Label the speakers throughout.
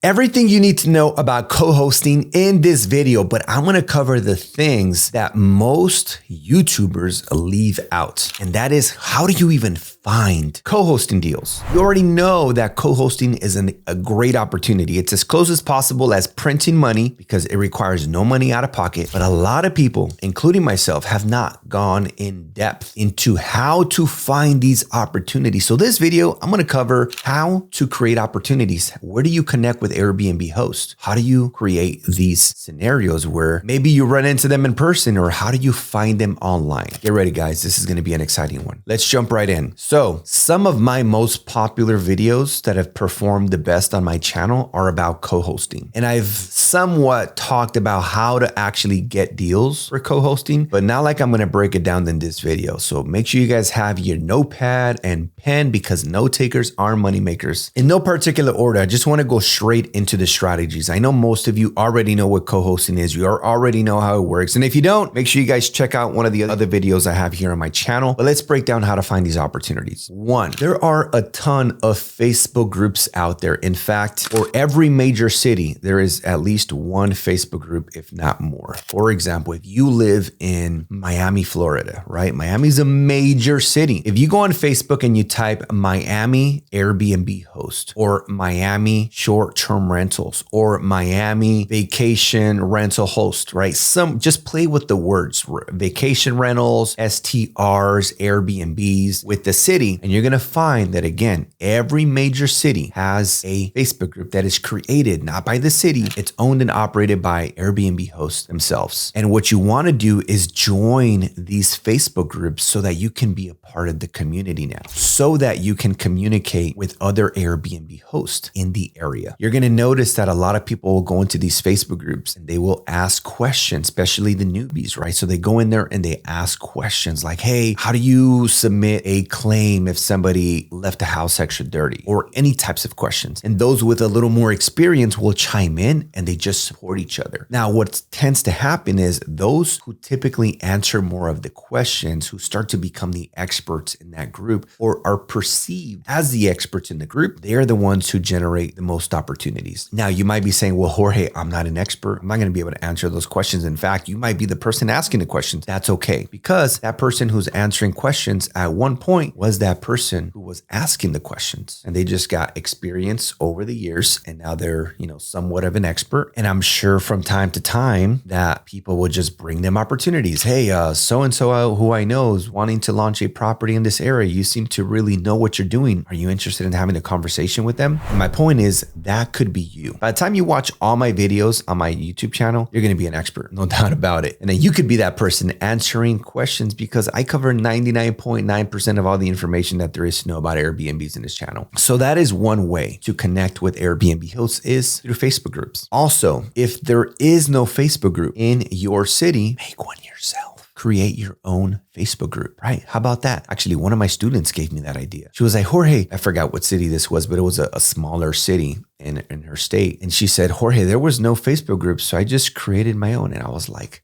Speaker 1: Everything you need to know about co-hosting in this video, but I'm going to cover the things that most YouTubers leave out. And that is, how do you even find co-hosting deals? You already know that co-hosting is a great opportunity. It's as close as possible as printing money because it requires no money out of pocket. But a lot of people, including myself, have not gone in depth into how to find these opportunities. So this video, I'm going to cover how to create opportunities. Where do you connect with Airbnb hosts? How do you create these scenarios where maybe you run into them in person, or how do you find them online? Get ready, guys. This is going to be an exciting one. Let's jump right in. So some of my most popular videos that have performed the best on my channel are about co-hosting. And I've somewhat talked about how to actually get deals for co-hosting, but not like I'm going to break it down in this video. So make sure you guys have your notepad and pen, because note takers are money makers. In no particular order, I just want to go straight into the strategies. I know most of you already know what co-hosting is. You already know how it works. And if you don't, make sure you guys check out one of the other videos I have here on my channel. But let's break down how to find these opportunities. One, there are a ton of Facebook groups out there. In fact, for every major city, there is at least one Facebook group, if not more. For example, if you live in Miami, Florida, right? Miami's a major city. If you go on Facebook and you type Miami Airbnb host, or Miami short-term rentals, or Miami vacation rental host, right? Just play with the words, vacation rentals, STRs, Airbnbs with the city. And you're going to find that, again, every major city has a Facebook group that is created not by the city. It's owned and operated by Airbnb hosts themselves. And what you want to do is join these Facebook groups so that you can be a part of the community now, so that you can communicate with other Airbnb hosts in the area. You're going to notice that a lot of people will go into these Facebook groups and they will ask questions, especially the newbies, right? So they go in there and they ask questions like, hey, how do you submit a claim if somebody left the house extra dirty, or any types of questions? And those with a little more experience will chime in and they just support each other. Now, what tends to happen is those who typically answer more of the questions, who start to become the experts in that group or are perceived as the experts in the group, they're the ones who generate the most opportunities. Now, you might be saying, well, Jorge, I'm not an expert. I'm not going to be able to answer those questions. In fact, you might be the person asking the questions. That's okay, because that person who's answering questions at one point was that person who was asking the questions, and they just got experience over the years. And now they're, somewhat of an expert. And I'm sure from time to time that people will just bring them opportunities. Hey, so-and-so who I know is wanting to launch a property in this area. You seem to really know what you're doing. Are you interested in having a conversation with them? And my point is, that could be you. By the time you watch all my videos on my YouTube channel, you're going to be an expert, no doubt about it. And then you could be that person answering questions, because I cover 99.9% of all the information that there is to know about Airbnbs in this channel. So that is one way to connect with Airbnb hosts, is through Facebook groups. Also, if there is no Facebook group in your city, make one yourself. Create your own Facebook group, right? How about that? Actually, one of my students gave me that idea. She was like, Jorge, I forgot what city this was, but it was a smaller city in her state. And she said, Jorge, there was no Facebook group, so I just created my own. And I was like,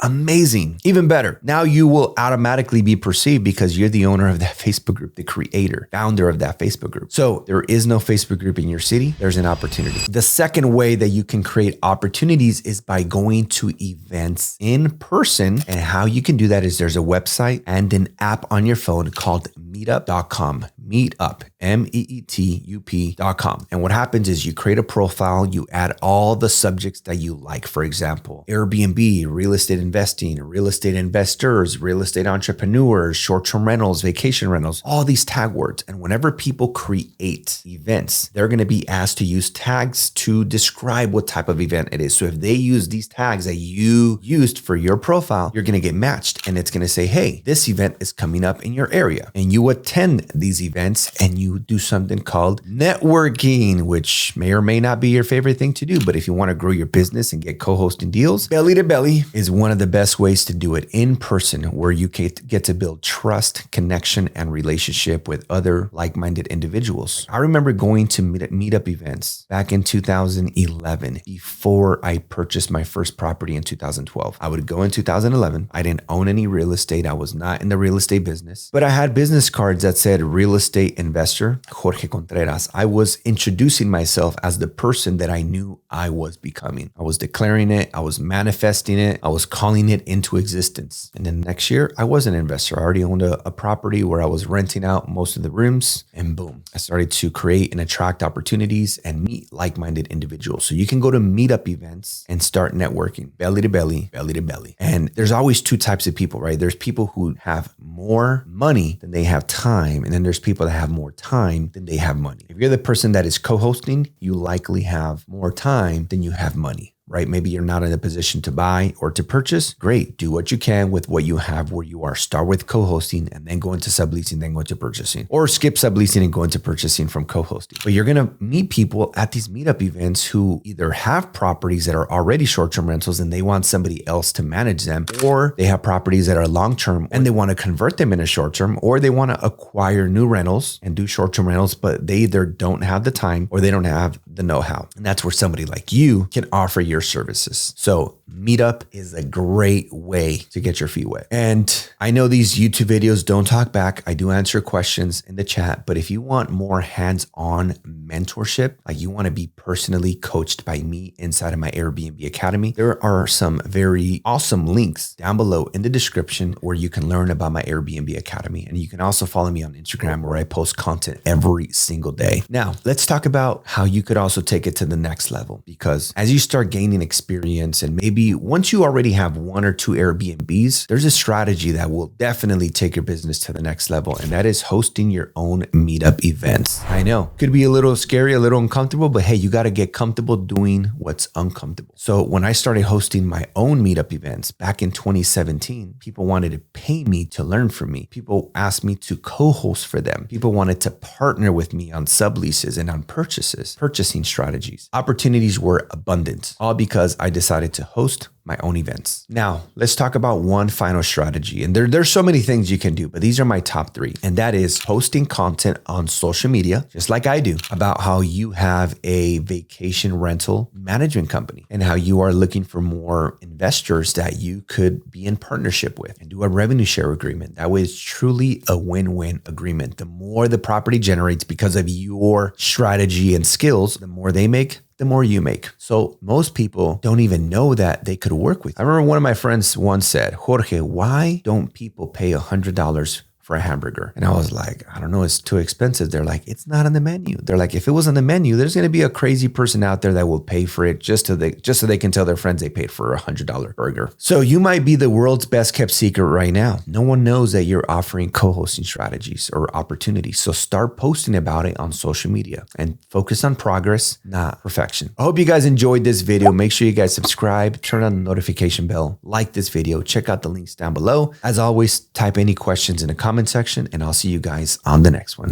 Speaker 1: amazing. Even better. Now you will automatically be perceived because you're the owner of that Facebook group, the creator, founder of that Facebook group. So there is no Facebook group in your city. There's an opportunity. The second way that you can create opportunities is by going to events in person. And how you can do that is there's a website and an app on your phone called meetup.com. Meetup, meetup.com. And what happens is you create a profile, you add all the subjects that you like. For example, Airbnb, real estate investing, real estate investors, real estate entrepreneurs, short-term rentals, vacation rentals, all these tag words. And whenever people create events, they're going to be asked to use tags to describe what type of event it is. So if they use these tags that you used for your profile, you're going to get matched, and it's going to say, hey, this event is coming up in your area. And you attend these events and you do something called networking, which may or may not be your favorite thing to do. But if you want to grow your business and get co-hosting deals, belly to belly is one of the best ways to do it in person, where you get to build trust, connection, and relationship with other like-minded individuals. I remember going to meetup events back in 2011 before I purchased my first property in 2012. I would go in 2011. I didn't own any real estate. I was not in the real estate business, but I had business cards that said real estate investor, Jorge Contreras, I was introducing myself as the person that I knew I was becoming. I was declaring it. I was manifesting it. I was calling it into existence. And then next year, I was an investor. I already owned a property where I was renting out most of the rooms, and boom, I started to create and attract opportunities and meet like-minded individuals. So you can go to meetup events and start networking, belly to belly, belly to belly. And there's always two types of people, right? There's people who have more money than they have time. And then there's people that have more time than they have money. If you're the person that is co-hosting, you likely have more time than you have money. Right? Maybe you're not in a position to buy or to purchase. Great. Do what you can with what you have where you are. Start with co-hosting and then go into subleasing, then go into purchasing, or skip subleasing and go into purchasing from co-hosting. But you're going to meet people at these meetup events who either have properties that are already short-term rentals and they want somebody else to manage them, or they have properties that are long-term and they want to convert them into short-term, or they want to acquire new rentals and do short-term rentals, but they either don't have the time or they don't have the know-how. And that's where somebody like you can offer your services. So Meetup is a great way to get your feet wet. And I know these YouTube videos don't talk back. I do answer questions in the chat, but if you want more hands-on mentorship, like you want to be personally coached by me inside of my Airbnb Academy, there are some very awesome links down below in the description where you can learn about my Airbnb Academy. And you can also follow me on Instagram where I post content every single day. Now, let's talk about how you could also take it to the next level, because as you start gaining experience and maybe once you already have one or two Airbnbs, there's a strategy that will definitely take your business to the next level. And that is hosting your own meetup events. I know, could be a little scary, a little uncomfortable, but hey, you got to get comfortable doing what's uncomfortable. So when I started hosting my own meetup events back in 2017, people wanted to pay me to learn from me. People asked me to co-host for them. People wanted to partner with me on subleases and on purchasing strategies. Opportunities were abundant, all because I decided to host my own events. Now, let's talk about one final strategy. And there's so many things you can do, but these are my top three. And that is posting content on social media, just like I do, about how you have a vacation rental management company and how you are looking for more investors that you could be in partnership with and do a revenue share agreement. That way it's truly a win-win agreement. The more the property generates because of your strategy and skills, the more they make, the more you make. So most people don't even know that they could work with you. I remember one of my friends once said, Jorge, why don't people pay $100 for a hamburger? And I was like, I don't know, it's too expensive. They're like, it's not on the menu. They're like, if it was on the menu, there's going to be a crazy person out there that will pay for it just so they can tell their friends they paid for $100 burger. So you might be the world's best kept secret right now. No one knows that you're offering co-hosting strategies or opportunities. So start posting about it on social media and focus on progress, not perfection. I hope you guys enjoyed this video. Make sure you guys subscribe, turn on the notification bell, like this video, check out the links down below. As always, type any questions in the comment section, and I'll see you guys on the next one.